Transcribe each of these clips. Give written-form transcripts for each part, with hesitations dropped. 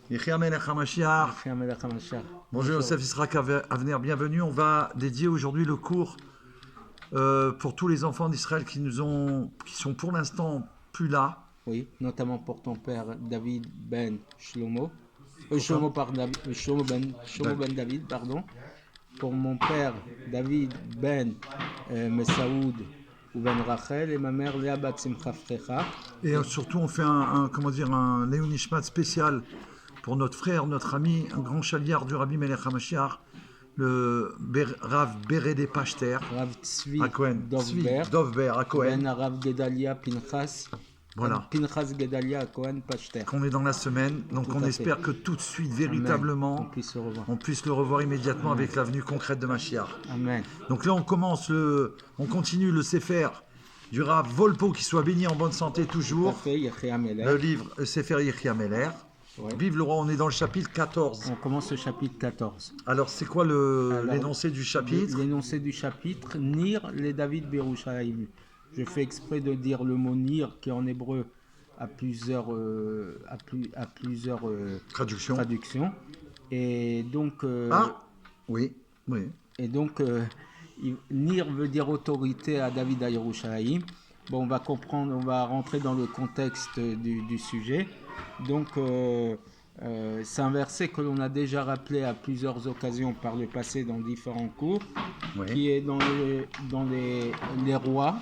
Yechia Melech HaMashiach. Bonjour Yosef Israq Avner, bienvenue. On va dédier aujourd'hui le cours pour tous les enfants d'Israël qui sont pour l'instant plus là. Oui, notamment pour ton père David ben Shlomo. Shlomo ben David, pardon. Pour mon père David ben Mesaoud ou ben Rachel et ma mère Léa bat Simcha Frecha. Et surtout on fait un Léon Ishmat spécial pour notre frère, notre ami, un grand chaliard du Rabbi Melech HaMashiach, le Rav Beredé Pachter, Rav Tzvi Dovber à Cohen. Ben Rav Gedalia Pinchas. Voilà. Pinchas Gedalia Cohen Pachter. Qu'on est dans la semaine, donc on espère que tout de suite, véritablement, on puisse le revoir immédiatement. Amen. Avec la venue concrète de Mashiach. Amen. Donc là, on continue le Sefer du Rav Volpo, qui soit béni en bonne santé toujours. Le livre Sefer Yechia Meler. Ouais. Vive le roi, on est dans le chapitre 14. On commence le chapitre 14. Alors, c'est quoi l'énoncé du chapitre? L'énoncé du chapitre, Nir les David Berushalayim. Je fais exprès de dire le mot Nir, qui en hébreu a plusieurs traductions. Et donc... oui. Et donc, Nir veut dire autorité à David à Yerushalayim. Bon, on va rentrer dans le contexte du sujet. Donc, c'est un verset que l'on a déjà rappelé à plusieurs occasions par le passé dans différents cours, qui est dans les rois,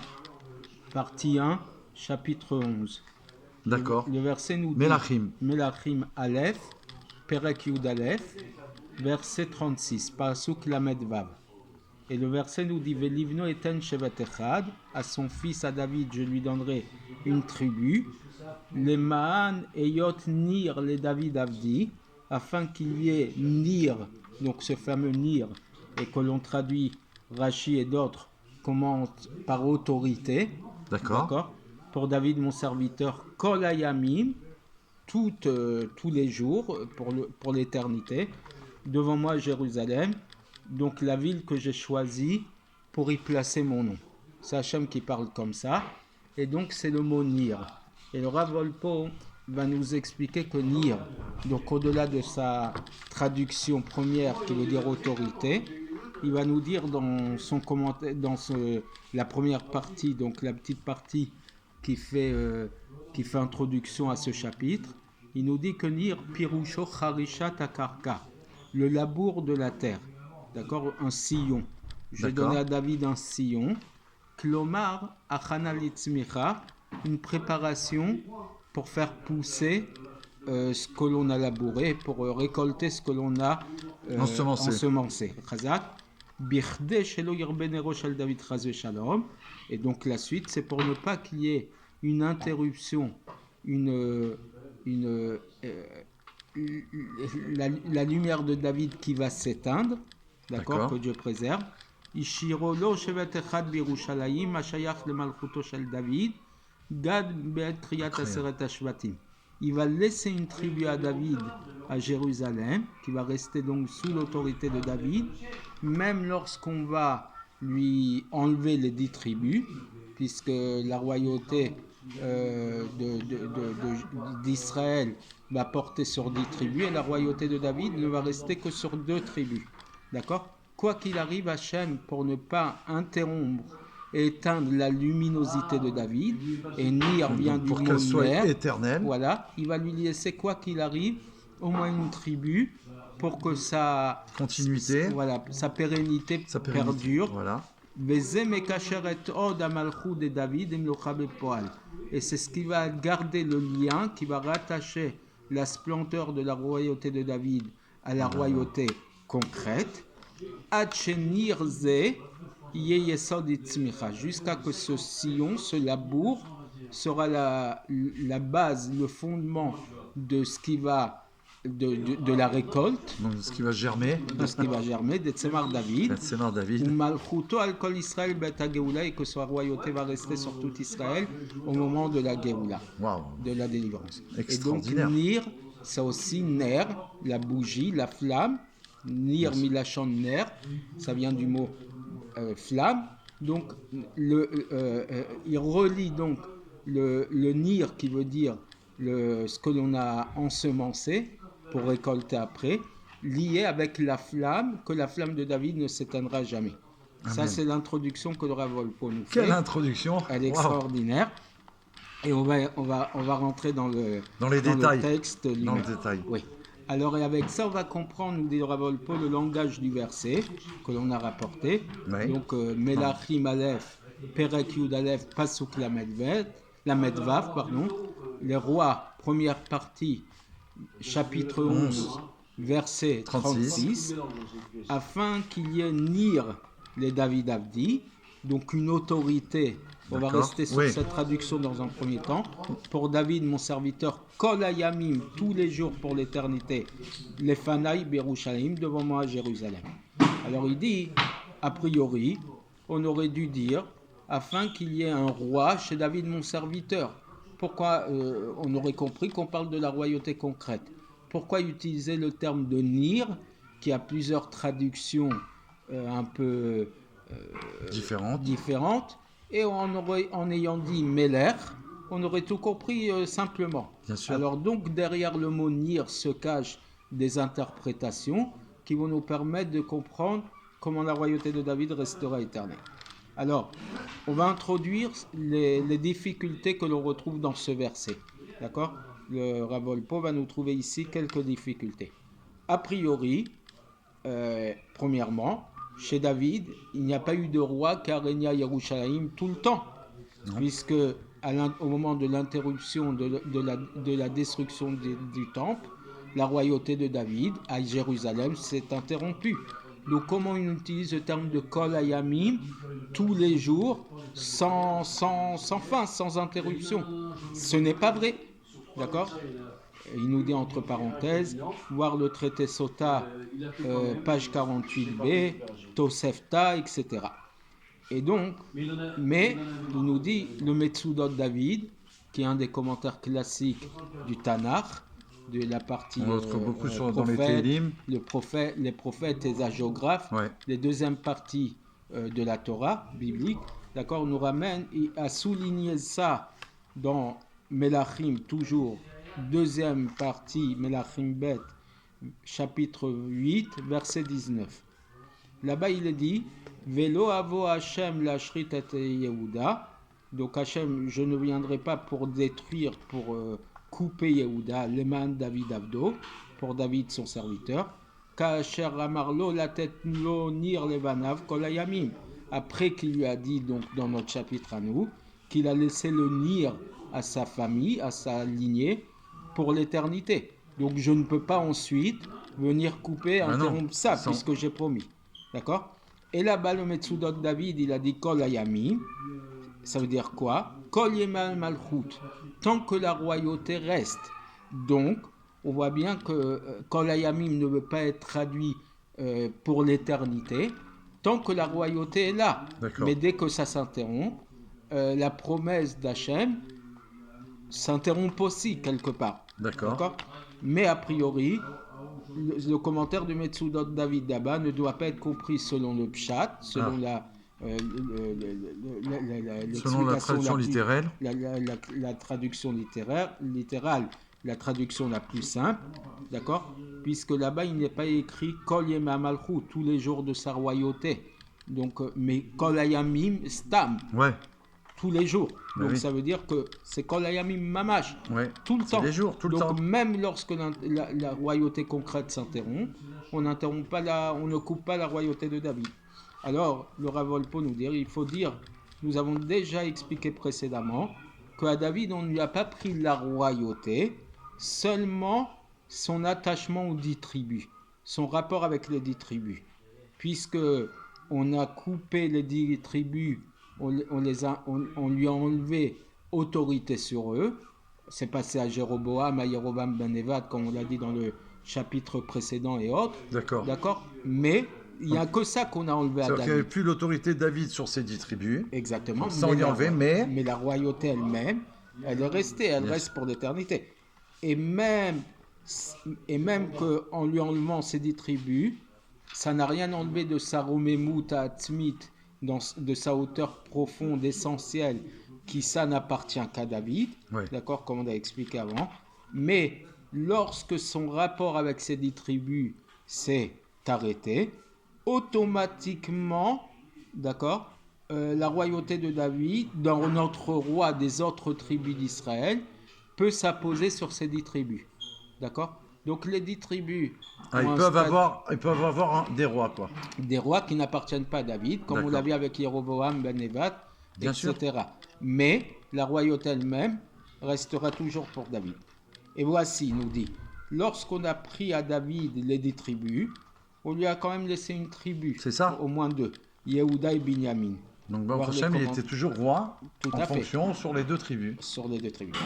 partie 1, chapitre 11. D'accord. Le verset nous dit Melachim Aleph, Perek Yud Aleph, verset 36, Pasuk Lamed Vav. Et le verset nous dit Velivno eten shevet echad, à son fils à David je lui donnerai une tribu, les Maan eyot Nir les David Avdi, afin qu'il y ait Nir, donc ce fameux Nir, et que l'on traduit Rashi et d'autres commentent par autorité. D'accord. Pour David mon serviteur, Kol Hayamim, tous les jours, pour l'éternité, devant moi Jérusalem, donc la ville que j'ai choisie pour y placer mon nom. C'est Hachem qui parle comme ça, et donc c'est le mot Nir. Et le Rav Volpo va nous expliquer que Nir, donc au-delà de sa traduction première qui veut dire autorité, il va nous dire dans son commentaire, la première partie, donc la petite partie qui fait introduction à ce chapitre, il nous dit que Nir Pirusho Charishat Akarka, le labour de la terre, d'accord, un sillon. J'ai donné à David un sillon, Klomar Achana Litzmicha, une préparation pour faire pousser ce que l'on a labouré, pour récolter ce que l'on a ensemencé. Et donc la suite, c'est pour ne pas qu'il y ait une interruption, la lumière de David qui va s'éteindre, d'accord, que Dieu préserve. Ishiro lo shevet echad birushalayim mashayach le malchuto shel David gad be'et kriyat aseret hashvatim. Il va laisser une tribu à David à Jérusalem, qui va rester donc sous l'autorité de David, même lorsqu'on va lui enlever les 10 tribus, puisque la royauté d'Israël va porter sur 10 tribus, et la royauté de David ne va rester que sur 2 tribus. D'accord ? Quoi qu'il arrive, Hachem, pour ne pas interrompre et éteindre la luminosité de David, et Nir vient du mot Ner, éternelle. Voilà, il va lui laisser, quoi qu'il arrive, au moins une tribu pour que sa continuité, sa pérennité perdure. Voilà. Et c'est ce qui va garder le lien, qui va rattacher la splendeur de la royauté de David à la royauté concrète. Jusqu'à que ce sillon, ce labour, sera la base, le fondement de ce qui va de la récolte, donc ce qui va germer, de Tzemar David, ou al kol Israël bet ha-Geoula, et que sa royauté va rester sur tout Israël au moment de la Geoula, de la délivrance. Et donc Nir, c'est aussi Ner, la bougie, la flamme. Nir milachon Ner, ça vient du mot flamme. Donc il relie donc le Nir qui veut dire ce que l'on a ensemencé, pour récolter après, lié avec la flamme, que la flamme de David ne s'éteindra jamais. Amen. Ça, c'est l'introduction que le Rav Wolpo nous fait. Quelle introduction! Elle est extraordinaire. Et on va rentrer dans le texte lui-même. Dans le détail. Oui. Alors, et avec ça, on va comprendre, nous dit le Rav Wolpo, le langage du verset que l'on a rapporté. Oui. Donc, Melachim Aleph, Perek Yud Aleph, Pasuk Lamed Vav, pardon. Les rois, première partie, chapitre 11, verset 36, afin qu'il y ait Nir, les David Avdi, donc une autorité. On va rester sur cette traduction dans un premier temps. Pour David, mon serviteur, Kol Hayamim, tous les jours pour l'éternité, les Fanaï Berushalim, devant moi à Jérusalem. Alors il dit, a priori, on aurait dû dire, afin qu'il y ait un roi chez David, mon serviteur. Pourquoi on aurait compris qu'on parle de la royauté concrète? Pourquoi utiliser le terme de Nir, qui a plusieurs traductions un peu différentes, et en ayant dit Meler, on aurait tout compris simplement. Bien sûr. Alors donc derrière le mot Nir se cachent des interprétations qui vont nous permettre de comprendre comment la royauté de David restera éternelle. Alors, on va introduire les difficultés que l'on retrouve dans ce verset. D'accord? Le Rav Wolpo va nous trouver ici quelques difficultés. A priori, premièrement, chez David, il n'y a pas eu de roi qui a régné à Yerushalayim tout le temps. Non. Puisque au moment de l'interruption de la destruction du temple, la royauté de David à Jérusalem s'est interrompue. Donc comment on utilise le terme de Kol Hayamim tous les jours, sans fin, sans interruption? Ce n'est pas vrai, d'accord? Il nous dit entre parenthèses, voir le traité Sota, page 48b, Tosefta, etc. Et donc, mais il nous dit le Metsudot David, qui est un des commentaires classiques du Tanakh, de la partie on retrouve beaucoup dans les Télim, les prophètes et les hagiographes, les deuxièmes parties de la Torah biblique, d'accord, nous ramène à souligner ça dans Melachim, toujours deuxième partie, Melachim Bet, chapitre 8, verset 19. Là-bas, il est dit Velo avo Hashem lashrit et Yehuda. Donc Hashem, je ne viendrai pas pour détruire, pour couper Yehuda, Leman David Avdo, pour David son serviteur. Kasher Amarlo la tête lo nir levanav kol hayamim. Après qu'il lui a dit, donc dans notre chapitre à nous, qu'il a laissé le nir à sa famille, à sa lignée, pour l'éternité. Donc je ne peux pas ensuite venir couper, interrompre ça, puisque j'ai promis. D'accord? Et là-bas, le Metsudot David, il a dit Kol Hayamim. Ça veut dire quoi? Kol Yemal Malchut. Tant que la royauté reste. Donc, on voit bien que Kol Hayamim ne veut pas être traduit pour l'éternité, tant que la royauté est là. D'accord. Mais dès que ça s'interrompt, la promesse d'Hachem s'interrompt aussi quelque part. D'accord. Mais a priori, le commentaire du Metsudot David Daba ne doit pas être compris selon le pshat, selon selon la traduction littérale. La traduction littérale, la traduction la plus simple, d'accord? Puisque là-bas, il n'est pas écrit Kol Yema Malchut, tous les jours de sa royauté. Donc, mais Kol Hayamim Stam. Ouais. Tous les jours. Donc ça veut dire que c'est Kol Hayamim Mamash. Tout le temps. Les jours, tout le temps. Donc même lorsque la royauté concrète s'interrompt, on ne coupe pas la royauté de David. Alors, le Rav Wolpo nous dit, il faut dire, nous avons déjà expliqué précédemment, qu'à David, on ne lui a pas pris la royauté, seulement son attachement aux 10 tribus, son rapport avec les 10 tribus. Puisque on a coupé les 10 tribus, on lui a enlevé autorité sur eux. C'est passé à Jéroboam, à Yeroboam ben Nevat, comme on l'a dit dans le chapitre précédent et autres. D'accord. Mais il n'y a que ça qu'on a enlevé à David. Il n'y avait plus l'autorité de David sur ces 10 tribus. Exactement. Sans lui enlever, mais la royauté elle-même, elle est restée, elle reste pour l'éternité. Et même qu'en lui enlevant ces 10 tribus, ça n'a rien enlevé de sa romémout à Atzmit, de sa hauteur profonde, essentielle, qui ça n'appartient qu'à David, d'accord, comme on a expliqué avant. Mais lorsque son rapport avec ces 10 tribus s'est arrêté, automatiquement, d'accord, la royauté de David, dans notre roi des autres tribus d'Israël, peut s'apposer sur ces 10 tribus. D'accord? Donc les 10 tribus ils peuvent avoir des rois, quoi. Des rois qui n'appartiennent pas à David, comme on l'a vu avec Jéroboam, Ben Nevat, etc. Mais la royauté elle-même restera toujours pour David. Et voici, il nous dit, lorsqu'on a pris à David les 10 tribus, on lui a quand même laissé une tribu. C'est ça. Au moins 2, Yehuda et Binyamin. Donc Baruch Hashem, il était toujours roi en fonction sur les 2 tribus. Sur les 2 tribus.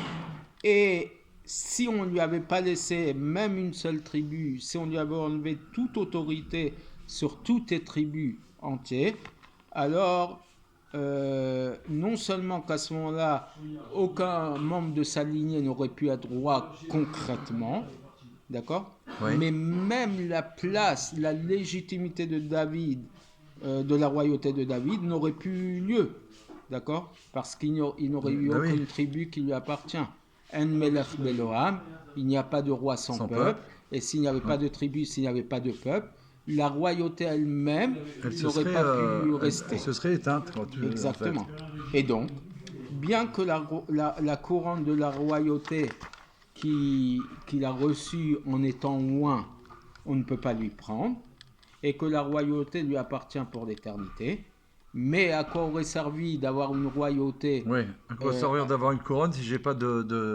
Et si on ne lui avait pas laissé même une seule tribu, si on lui avait enlevé toute autorité sur toutes les tribus entières, alors non seulement qu'à ce moment-là, aucun membre de sa lignée n'aurait pu être roi concrètement, d'accord, mais même la place, la légitimité de David, de la royauté de David n'aurait plus eu lieu, d'accord, parce qu'il n'aurait eu aucune tribu qui lui appartient. En Melech Beloam, il n'y a pas de roi sans peuple, et s'il n'y avait pas de tribu, s'il n'y avait pas de peuple, la royauté elle-même n'aurait pas pu rester. Elle se serait éteinte. Exactement. En fait. Et donc, bien que la couronne de la royauté qu'il a reçue en étant loin, on ne peut pas lui prendre, et que la royauté lui appartient pour l'éternité, mais à quoi aurait servi d'avoir une royauté? Oui, à quoi servir d'avoir une couronne si j'ai pas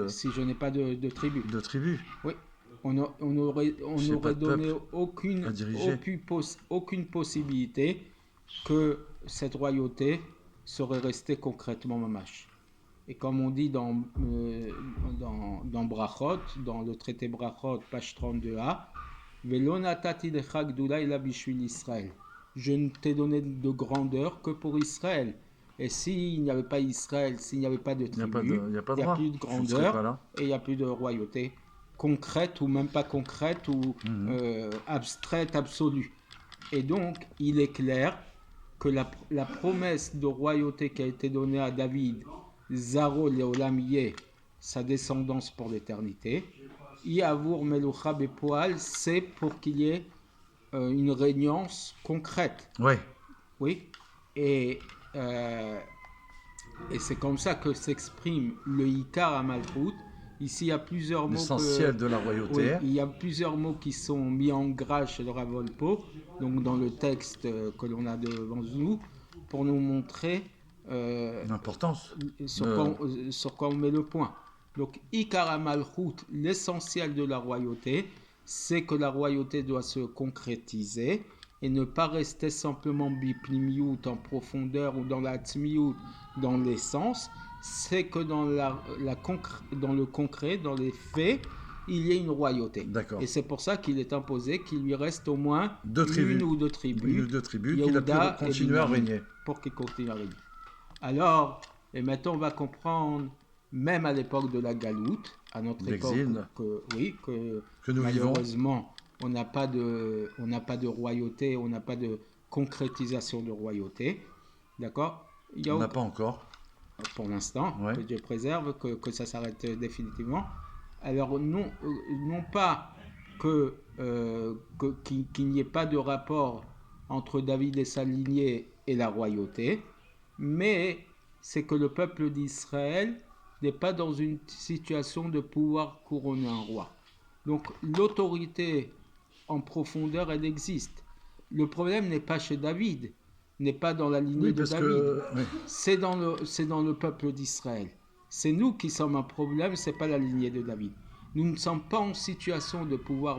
si je n'ai pas de tribu? De tribu. Oui, on aurait donné aucune possibilité que cette royauté serait restée concrètement mamash. Et comme on dit dans Brachot, dans le traité Brachot, page 32a, Velo natati lecha gdula ela bishvil Israël. Je ne t'ai donné de grandeur que pour Israël. Et s'il n'y avait pas Israël, s'il n'y avait pas de tribu, il n'y a plus de grandeur et il n'y a plus de royauté concrète ou même pas concrète ou abstraite, absolue. Et donc, il est clair que la promesse de royauté qui a été donnée à David, Zaro Leolam Yeh, sa descendance pour l'éternité, Yavour Melucha Bepoal, c'est pour qu'il y ait une régnance concrète. Oui. Et c'est comme ça que s'exprime le Ikar à Malchut. Ici, il y a plusieurs mots. L'essentiel de la royauté. Il y a plusieurs mots qui sont mis en gras chez le Rav Wolpo, donc dans le texte que l'on a devant nous, pour nous montrer l'importance. Sur quoi on met le point. Donc, Ikar à Malchut, l'essentiel de la royauté, c'est que la royauté doit se concrétiser et ne pas rester simplement bipnimiout en profondeur ou dans la tzmiout dans l'essence. C'est que dans le concret, dans les faits, il y ait une royauté. D'accord. Et c'est pour ça qu'il est imposé qu'il lui reste au moins une ou deux tribus. Une ou deux tribus qu'il a pu continuer à régner. Pour qu'il continue à régner. Alors, et maintenant on va comprendre, même à l'époque de la galoute, à notre époque, que nous malheureusement, on n'a pas de royauté, on n'a pas de concrétisation de royauté. D'accord? On n'a pas encore. Pour l'instant, que Dieu préserve, que ça s'arrête définitivement. Alors, non pas qu'il n'y ait pas de rapport entre David et sa lignée et la royauté, mais c'est que le peuple d'Israël n'est pas dans une situation de pouvoir couronner un roi. Donc, l'autorité en profondeur, elle existe. Le problème n'est pas chez David, n'est pas dans la lignée de David. C'est dans le peuple d'Israël. C'est nous qui sommes un problème, c'est pas la lignée de David. Nous ne sommes pas en situation de pouvoir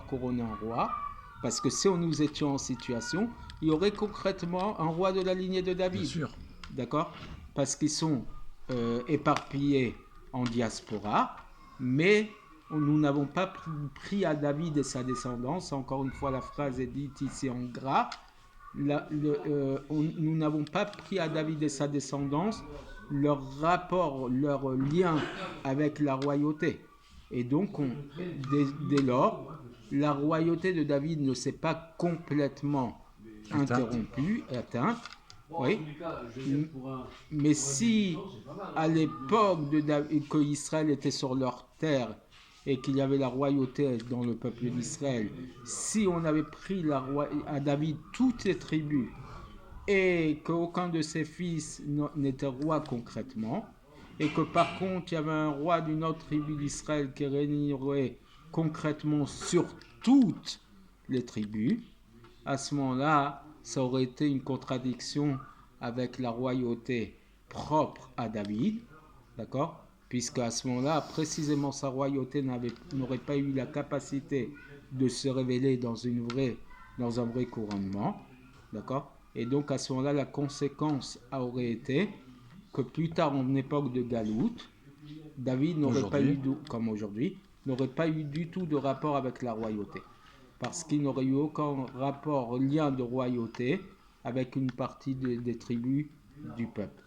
couronner un roi, parce que si nous étions en situation, il y aurait concrètement un roi de la lignée de David. Bien sûr. D'accord? Parce qu'ils sont éparpillés en diaspora, mais nous n'avons pas pris à David et sa descendance. Encore une fois, la phrase est dite ici en gras. Nous n'avons pas pris à David et sa descendance leur rapport, leur lien avec la royauté. Et donc, dès lors, la royauté de David ne s'est pas complètement interrompue, éteinte. Oui. Mais si à l'époque que Israël était sur leur terre et qu'il y avait la royauté dans le peuple d'Israël, si on avait pris à David toutes les tribus et qu'aucun de ses fils n'était roi concrètement, et que par contre il y avait un roi d'une autre tribu d'Israël qui régnerait concrètement sur toutes les tribus, à ce moment-là, ça aurait été une contradiction avec la royauté propre à David, d'accord ? Puisque à ce moment-là, précisément sa royauté n'aurait pas eu la capacité de se révéler dans un vrai couronnement, d'accord ? Et donc à ce moment-là, la conséquence aurait été que plus tard, en époque de Galout, David n'aurait pas eu, comme aujourd'hui, n'aurait pas eu du tout de rapport avec la royauté. Parce qu'il n'aurait eu aucun rapport, lien de royauté avec une partie des tribus du peuple.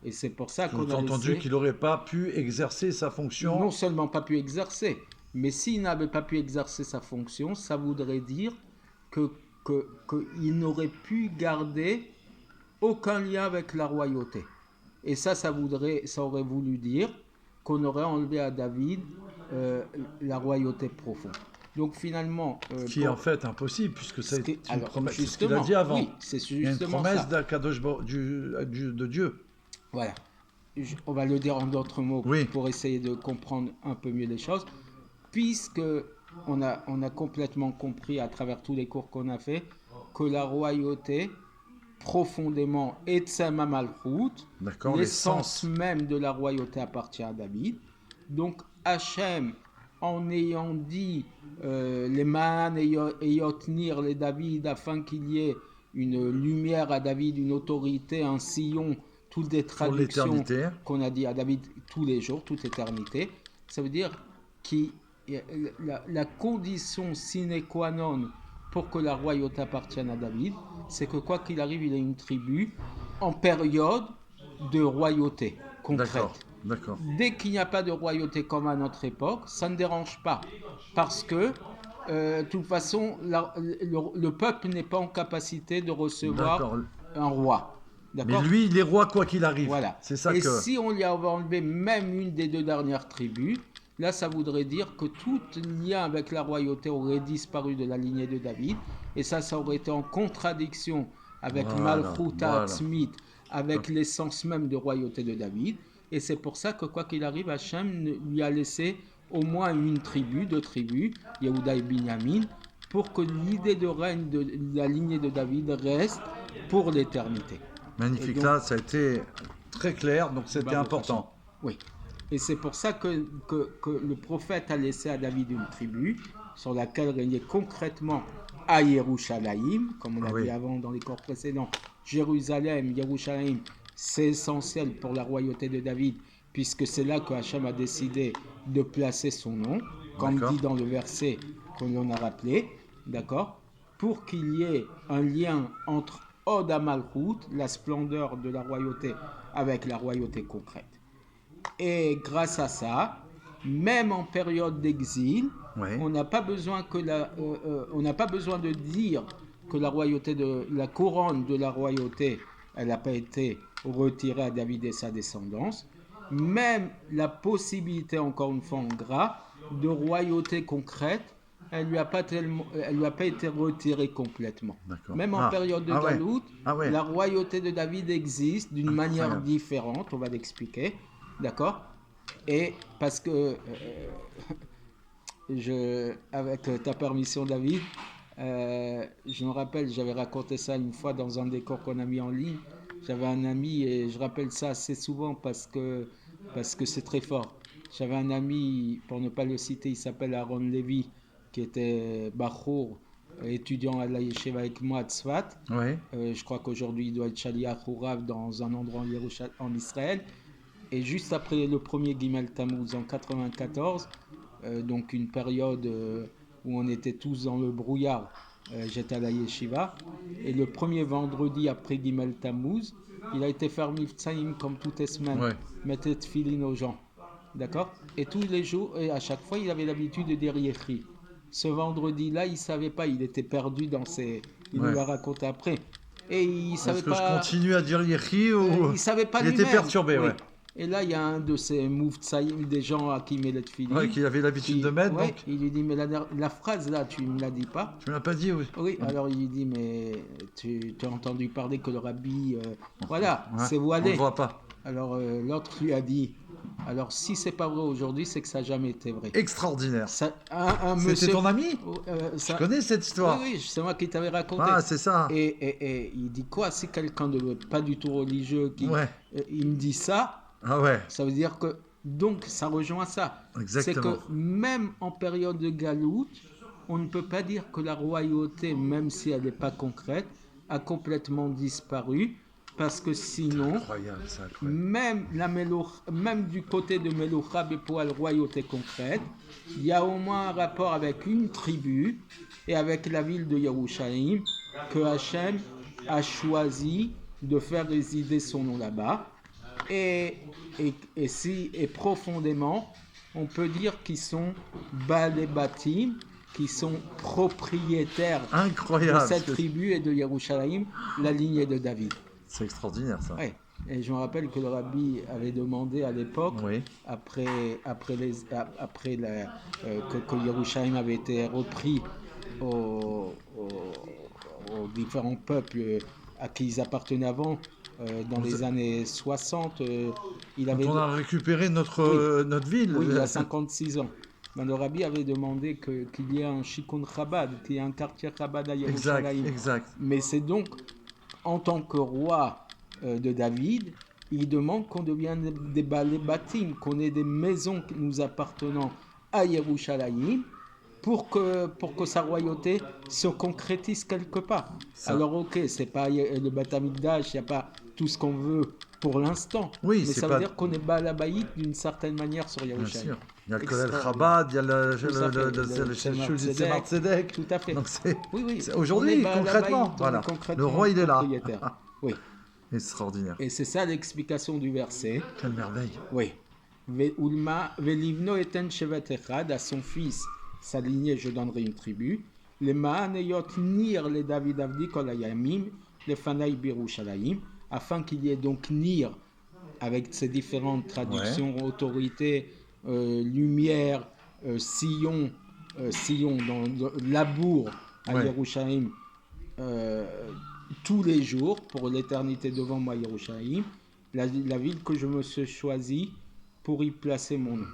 Et c'est pour ça qu'on a entendu qu'il n'aurait pas pu exercer sa fonction. Non seulement pas pu exercer, mais s'il n'avait pas pu exercer sa fonction, ça voudrait dire qu'il n'aurait pu garder aucun lien avec la royauté. Et ça aurait voulu dire qu'on aurait enlevé à David la royauté profonde. Donc finalement... qui est en fait impossible, puisque c'est une promesse. C'est ce qu'il a dit avant. Oui, c'est justement il y a une promesse de Dieu. Voilà. On va le dire en d'autres mots pour essayer de comprendre un peu mieux les choses. Puisque on a complètement compris à travers tous les cours qu'on a fait que la royauté, profondément, Etzem HaMalchut, l'essence même de la royauté appartient à David. Donc Hachem, en ayant dit les Maan et Yotnir, les David, afin qu'il y ait une lumière à David, une autorité, un sillon, toutes les traductions qu'on a dit à David tous les jours, toute éternité, ça veut dire que la condition sine qua non pour que la royauté appartienne à David, c'est que quoi qu'il arrive, il a une tribu en période de royauté concrète. D'accord. Dès qu'il n'y a pas de royauté comme à notre époque, ça ne dérange pas. Parce que, de toute façon, le peuple n'est pas en capacité de recevoir un roi. D'accord. Mais lui, il est roi quoi qu'il arrive. Voilà. C'est ça Et si on lui avait enlevé même une des deux dernières tribus, là, ça voudrait dire que tout lien avec la royauté aurait disparu de la lignée de David. Et ça aurait été en contradiction avec Malchut Ha'atzmit, avec l'essence même de royauté de David. Et c'est pour ça que, quoi qu'il arrive, Hachem lui a laissé au moins une tribu, deux tribus, Yehuda et Binyamin, pour que l'idée de règne de la lignée de David reste pour l'éternité. Magnifique, donc, là, ça a été très clair, donc c'était important. Oui, et c'est pour ça que le prophète a laissé à David une tribu sur laquelle régnait concrètement à Yerushalayim, comme on l'a dit avant dans les cours précédents. Jérusalem, Yerushalayim, c'est essentiel pour la royauté de David, puisque c'est là que Hachem a décidé de placer son nom, comme dit dans le verset qu'on a rappelé, d'accord, pour qu'il y ait un lien entre Od HaMalchut, la splendeur de la royauté, avec la royauté concrète. Et grâce à ça, même en période d'exil, on n'a pas besoin de dire que la royauté la couronne de la royauté, elle n'a pas été retirée à David et sa descendance. Même la possibilité, encore une fois en gras, de royauté concrète, elle lui a pas été retirée complètement. Même en période de Galout, la royauté de David existe d'une manière différente, on va l'expliquer, d'accord ? Et parce que, avec ta permission David, je me rappelle, j'avais raconté ça une fois dans un des cours qu'on a mis en ligne. J'avais un ami, et je rappelle ça assez souvent parce que c'est très fort. J'avais un ami, pour ne pas le citer, il s'appelle Aaron Levy, qui était Bachour, étudiant à la Yeshiva avec moi à Tzfat. Je crois qu'aujourd'hui il doit être Shaliach ou Rav dans un endroit en Israël. Et juste après le premier Gimel Tammuz en 94, donc une période où on était tous dans le brouillard, j'étais à la Yeshiva. Et le premier vendredi après Gimel Tammuz, il a été faire Miftsaïm comme toutes les semaines, mettre tefillin aux gens. D'accord ? Et tous les jours, et à chaque fois, il avait l'habitude de dire Yechi. Ce vendredi-là, il ne savait pas, il était perdu dans ses... Il nous l'a raconté après. Et il savait pas... Est-ce que je continue à dire Yechi ou... il savait pas il était perturbé, Et là, il y a un de ces mouvtsaïm, des gens à qui il met le tefillin. Ouais, qu'il avait l'habitude de mettre. Ouais, Donc... il lui dit, mais la phrase là, tu ne me l'as dit pas. Tu ne l'as pas dit, oui. Oui, alors il lui dit, mais tu as entendu parler que le rabbi, voilà, c'est voilé. On ne voit pas. Alors l'autre lui a dit, alors si c'est pas vrai aujourd'hui, c'est que ça n'a jamais été vrai. Extraordinaire. C'était ton ami Je connais cette histoire. Oui, c'est moi qui t'avais raconté. Ah, c'est ça. Et il dit quoi? Si quelqu'un de pas du tout religieux, il me dit ça, ça veut dire que, donc ça rejoint ça. Exactement. C'est que même en période de galoute, on ne peut pas dire que la royauté, même si elle n'est pas concrète, a complètement disparu. Parce que sinon, même du côté de Meloucha Bepoal, royauté concrète, il y a au moins un rapport avec une tribu et avec la ville de Yerushalayim que Hachem a choisi de faire résider son nom là-bas. Et profondément, on peut dire qu'ils sont Baalei Batim, qui sont propriétaires de cette tribu et de Yerushalayim, la lignée de David. C'est extraordinaire ça. Oui. Et je me rappelle que le rabbi avait demandé à l'époque, après que Yerushalayim avait été repris aux différents peuples à qui ils appartenaient avant, dans les années 60, on a récupéré notre ville. Oui, il y a 56 ans. Ben, le rabbi avait demandé qu'il y ait un Shikun Chabad, qu'il y ait un quartier Chabad à Yerushalayim. Exact. Mais c'est donc, en tant que roi de David, il demande qu'on devienne des Baalei Batim, qu'on ait des maisons nous appartenant à Yerushalayim, pour que sa royauté se concrétise quelque part. Alors ok, c'est pas le Beth Amikdash, il n'y a pas tout ce qu'on veut pour l'instant, mais ça veut dire qu'on est Baalei Bayit d'une certaine manière sur Yerushalayim. Il y a le Kollel Chabad, il y a le Shul Tzemar Tzedek. Tout à fait. Donc c'est oui. Aujourd'hui, concrètement, voilà. Le roi, il est là. Oui. Extraordinaire. Et c'est ça l'explication du verset. Quelle merveille. Oui. Velivno eten shevet echad, à son fils, sa lignée, je donnerai une tribu. Les Mahaneyot nir les David Avdi kol hayamim, les Fanaï Birushalayim, afin qu'il y ait donc nir, avec ses différentes traductions, autorité, lumière, sillon, dans labour à Yerushalayim, tous les jours, pour l'éternité devant moi, Yerushalayim, la ville que je me suis choisie pour y placer mon nom.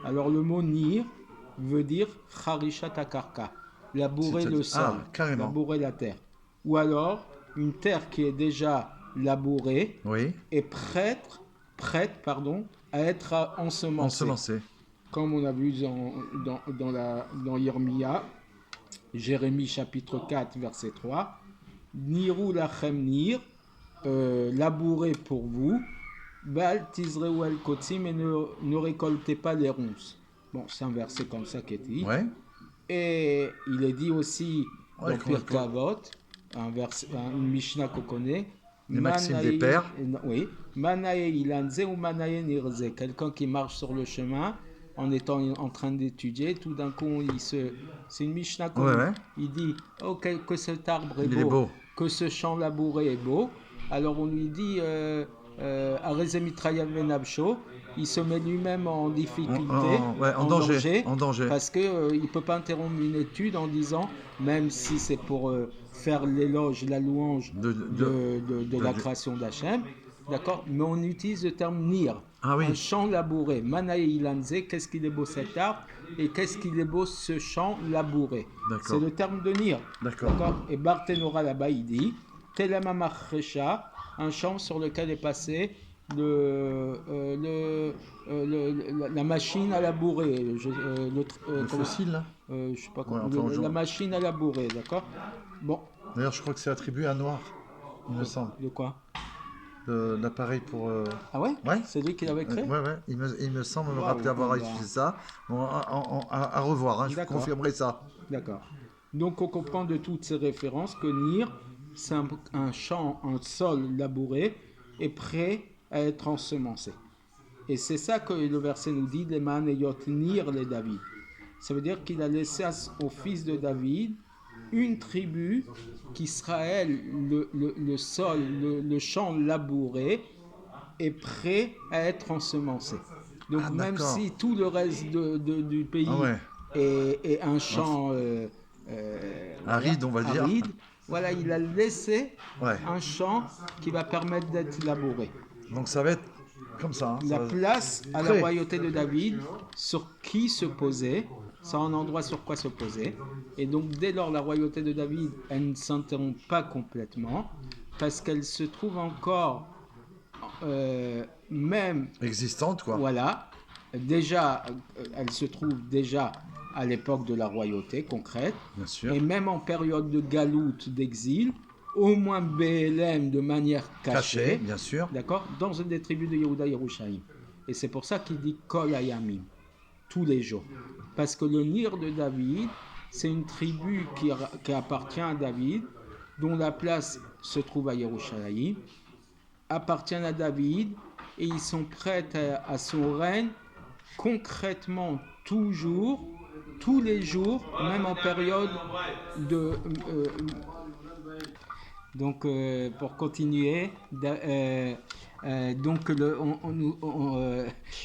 Alors le mot nir veut dire charishat akarka, labourer le sol, labourer la terre. Ou alors une terre qui est déjà labourée et prête à être ensemencée. Comme on a vu dans Yermia, Jérémie chapitre 4 verset 3, Nirou lachem nir, labourez pour vous, Bal tizreu el kotzim, et ne récoltez pas les ronces. Bon, c'est un verset comme ça qui est dit. Et il est dit aussi dans Pirkei Avot, une Mishnah qu'on connaît, les maximes des pères. Oui, Manaye ilanze ou Manaye nirze, quelqu'un qui marche sur le chemin en étant en train d'étudier, tout d'un coup, c'est une Mishnah il dit que cet arbre est beau, que ce champ labouré est beau. Alors on lui dit il se met lui-même en difficulté, en danger, parce qu'il ne peut pas interrompre une étude en disant, même si c'est pour faire l'éloge, la louange de la création d'Hachem, d'accord, mais on utilise le terme nir, un champ labouré. Manaye ilanze, qu'est-ce qu'il est beau cet arbre, et qu'est-ce qu'il est beau ce champ labouré. C'est le terme de nir. D'accord. Et Barthénora là-bas, il dit, Telema Machrecha, un champ sur lequel est passé la machine à labourer. Le fossile, là je sais pas comment. La machine à labourer, d'accord. Bon. D'ailleurs, je crois que c'est attribué à Noir, il me semble. De quoi? L'appareil pour... Ah ouais? C'est lui qui l'avait créé? Ouais. Il me semble me rappeler avoir utilisé ça. À revoir, je confirmerai ça. D'accord. Donc on comprend de toutes ces références que Nir, c'est un champ, un sol labouré et prêt à être ensemencé. Et c'est ça que le verset nous dit, les Mahaneyot nir les David. Ça veut dire qu'il a laissé au fils de David une tribu qui sera, elle, le sol, le champ labouré, est prêt à être ensemencé. Donc même d'accord. si tout le reste du pays est un champ aride, on va dire. Voilà, il a laissé un champ qui va permettre d'être labouré. Donc ça va être comme ça. La place à la royauté de David sur qui se poser, c'est un endroit sur quoi se poser. Et donc dès lors, la royauté de David, elle ne s'interrompt pas complètement parce qu'elle se trouve encore même existante, quoi. Voilà, déjà, elle se trouve déjà à l'époque de la royauté concrète. Bien sûr. Et même en période de galoute, d'exil, au moins BLM de manière cachée, bien sûr. D'accord, dans une des tribus de Yehuda Yerushalayim. Et c'est pour ça qu'il dit Kol Hayamim, tous les jours. Parce que le Nir de David, c'est une tribu qui appartient à David, dont la place se trouve à Yerushalayim, appartient à David, et ils sont prêts à son règne concrètement toujours, tous les jours, même en période de... donc, pour continuer, donc,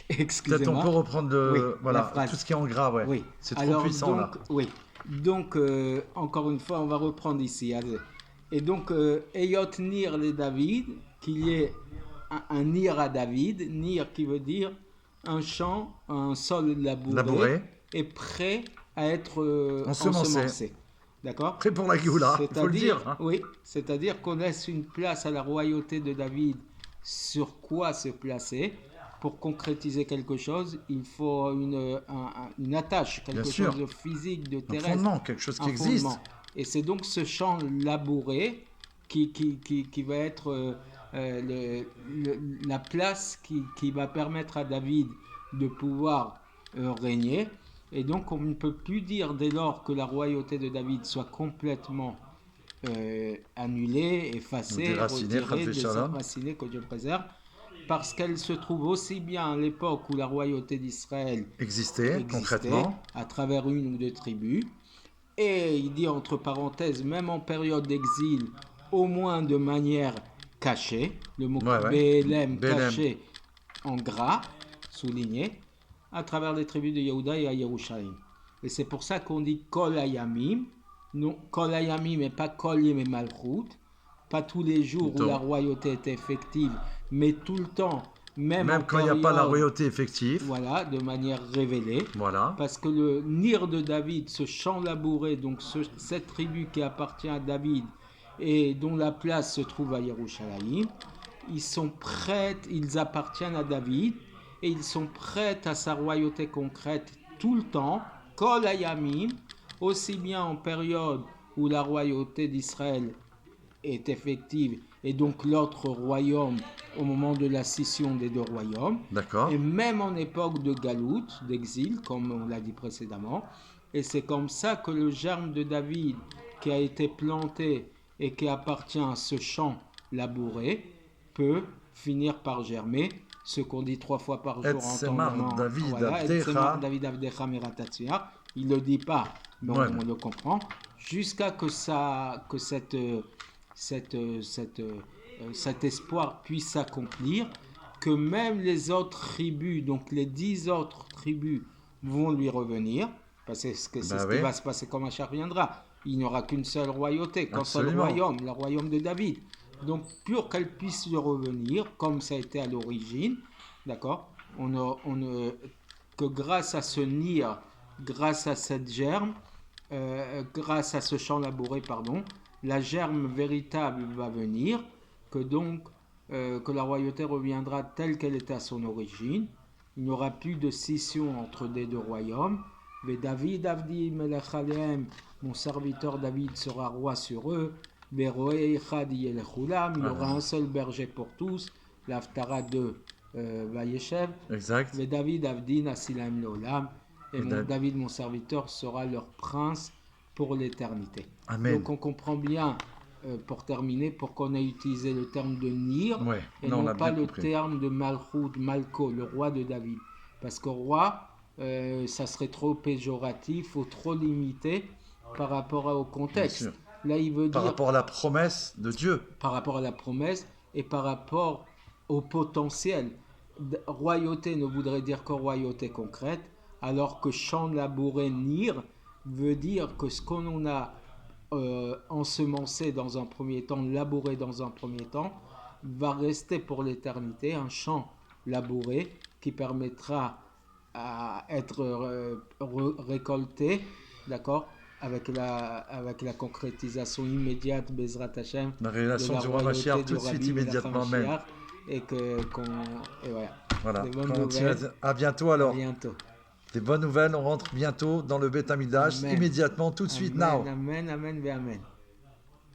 excusez-moi. Peut-être on peut reprendre voilà, tout ce qui est en gras, Oui. C'est trop puissant, donc, là. Oui. Donc, encore une fois, on va reprendre ici. Et donc, Eyot Nir le David, qu'il y ait un Nir à David, Nir qui veut dire un champ, un sol labouré. Et prêt à être ensemencé. D'accord ? Prêt pour la Géoula, il faut le dire. Hein. Oui, c'est-à-dire qu'on laisse une place à la royauté de David sur quoi se placer. Pour concrétiser quelque chose, il faut une attache, quelque chose de physique, de terrestre. Un fondement, quelque chose qui existe. Et c'est donc ce champ labouré qui va être la place qui va permettre à David de pouvoir régner. Et donc on ne peut plus dire dès lors que la royauté de David soit complètement annulée, effacée, retirée, déracinée, que Dieu préserve, parce qu'elle se trouve aussi bien à l'époque où la royauté d'Israël existait concrètement, à travers une ou deux tribus, et il dit entre parenthèses, même en période d'exil, au moins de manière cachée, le mot BLM caché en gras, souligné, à travers les tribus de Yehuda et à Yerushalayim. Et c'est pour ça qu'on dit Kol Hayamim, non Kol Hayamim et pas Kol Yemei Malchut, pas tous les jours où la royauté est effective, mais tout le temps, même quand il n'y a pas la royauté effective. Voilà, de manière révélée. Voilà. Parce que le Nir de David, ce champ labouré, donc cette tribu qui appartient à David et dont la place se trouve à Yerushalayim, ils sont prêts, ils appartiennent à David, et ils sont prêts à sa royauté concrète tout le temps, Kol Hayamim, aussi bien en période où la royauté d'Israël est effective, et donc l'autre royaume au moment de la scission des deux royaumes, et même en époque de galoute, d'exil, comme on l'a dit précédemment. Et c'est comme ça que le germe de David, qui a été planté et qui appartient à ce champ labouré, peut finir par germer, ce qu'on dit 3 fois par jour en temps David Avdecha. Il ne le dit pas, mais on le comprend, jusqu'à que cet espoir puisse s'accomplir, que même les autres tribus, donc les 10 autres tribus, vont lui revenir, parce que c'est ce qui va se passer quand Mashiach viendra. Il n'y aura qu'une seule royauté, qu'un seul royaume, le royaume de David. Donc, pour qu'elle puisse lui revenir, comme ça a été à l'origine, d'accord, que grâce à ce nir, grâce à cette germe, grâce à ce champ labouré, la germe véritable va venir, que la royauté reviendra telle qu'elle était à son origine. Il n'y aura plus de scission entre les deux royaumes. Mais David Avdi Melech Alehem, mon serviteur David sera roi sur eux. Il y aura un seul berger pour tous, l'Aftara de Vayeshev. Exact. Mais David Avdi Nasilam Leolam, et David, mon serviteur, sera leur prince pour l'éternité. Amen. Donc on comprend bien, pour terminer, pourquoi on a utilisé le terme de Nir et non pas le terme de Malchut, Malko, le roi de David. Parce que roi, ça serait trop péjoratif ou trop limité par rapport au contexte. Là, il veut dire par rapport à la promesse de Dieu. Par rapport à la promesse et par rapport au potentiel. Royauté ne voudrait dire que royauté concrète, alors que champ labouré nir veut dire que ce qu'on a ensemencé dans un premier temps, labouré dans un premier temps, va rester pour l'éternité un champ labouré qui permettra à être récolté, d'accord, avec la concrétisation immédiate Bezrat Hashem La révélation du roi Mashiach tout de suite, immédiatement. Amen. Et voilà. Voilà. Des bonnes nouvelles. À bientôt alors. À bientôt. Des bonnes nouvelles, on rentre bientôt dans le Beth Amidash, immédiatement, tout de suite, now. Amen, amen, amen.